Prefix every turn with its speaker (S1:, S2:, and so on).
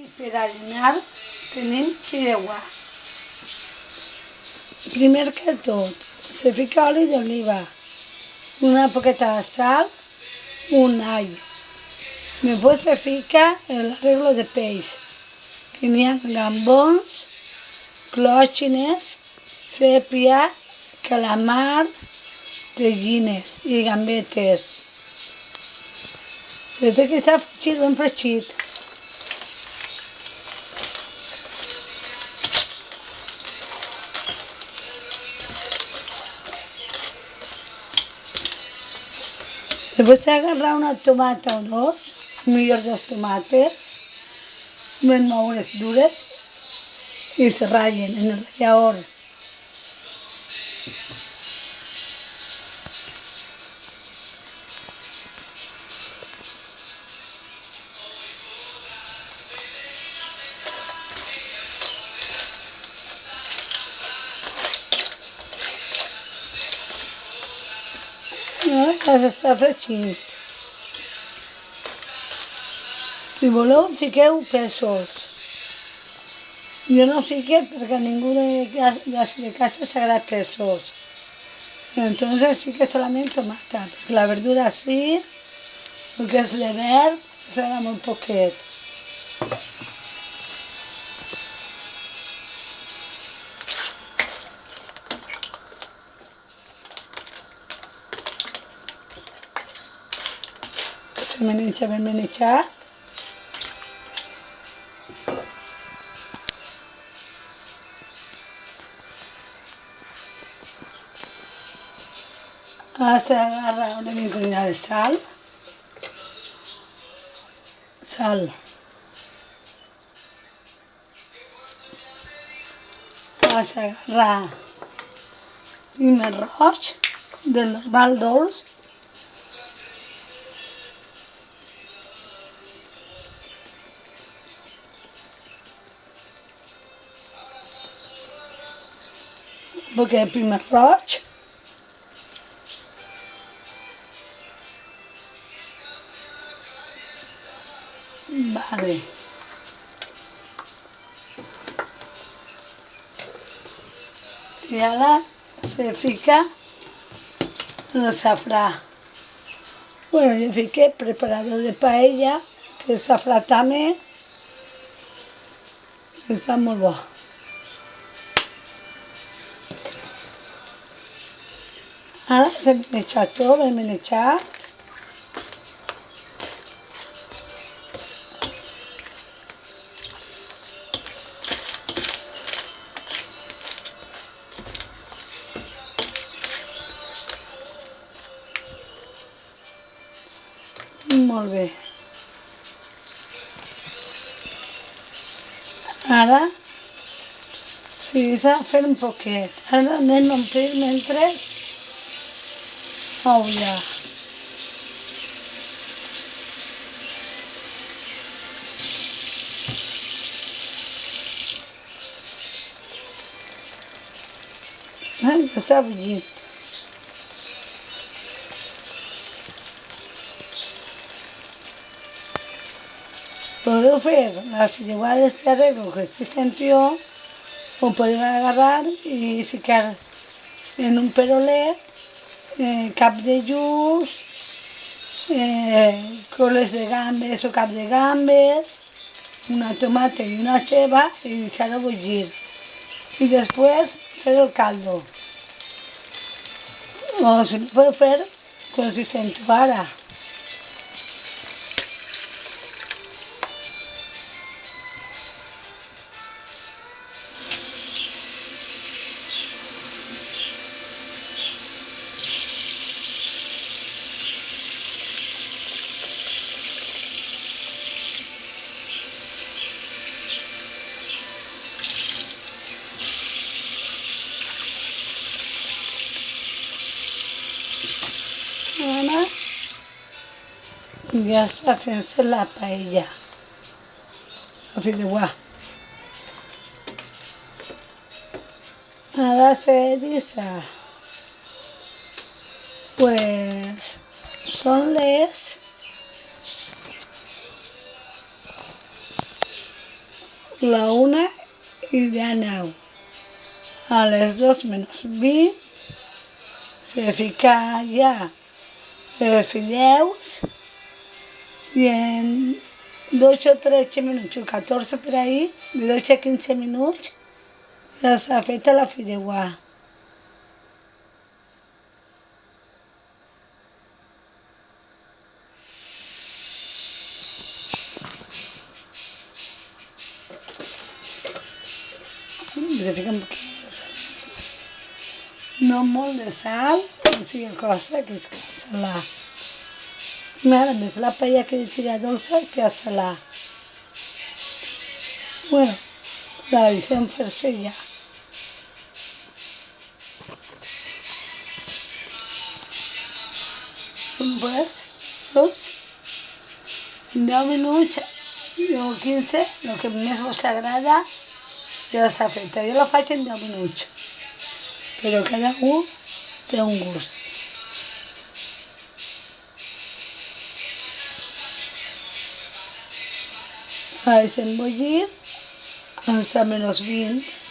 S1: Per alinear tenim fideuà. Primer que tot, se fica oli d'oliva, una poqueta de sal, un all. Después se fica el arreglo de peix, que n'hi ha gambons, clòxines, sèpia, calamars, tellines i gambetes. Se té que estar fregit, ben fregit. Después agarrar una tomata o dos, millor dos tomates, ben madures dures, y se rayen en el rallador. Ja s'està fregint. Si voleu, fiqueu pèsols. Jo no fique perquè a ningú de casa s'agrada pèsols. Entonces sí que solament tomata, perquè la verdura sí, el que és de verd, s'agrada molt poquet. Se meneja ben menejat. Ara s'agarra una mica de sal. Ara s'agarra primer roig, del normal dolç. Un poquet de primer roig. Vale. I ara se fica el safrà. Bueno, jo fiqué preparador de paella, que és safrà també, que està molt bo. Ara s'ha menjat tot, ben menjat. Molt bé. Ara sí, s'ha de fer un poquet. Ara anem a omplir mentre a ullar. Està bullit. Podeu fer la fideuà d'este arreglo que estic fent jo, o podeu agarrar i ficar en un perolet cap de lluç, coles de gambes o cap de gambes, una tomata i una ceba i deixar-ho bullir. I després fer el caldo. O si no podeu fer, com si fem-ho ara. Ara ja està fent-se la paella, la fideuà. Ara se deixa, pues, són les la 1:19. A les 2:20 se fica ja els fideus i en 12 o 13 minuts o 14 per ahí, de 12 a 15 minuts, ja s'ha fet la fideuà. Se fica un poquet de sal. No molt de sal, o sigui, cosa que és salar. A més, la paella que tira dolça que a salar. Bueno, la deixem fer-se ja. Pues, en 10 minuts o 15, el que més vos agrada, ja s'ha fet. Jo la faig en 10 minuts, però cada un té un gust. La deixem bullir a -20.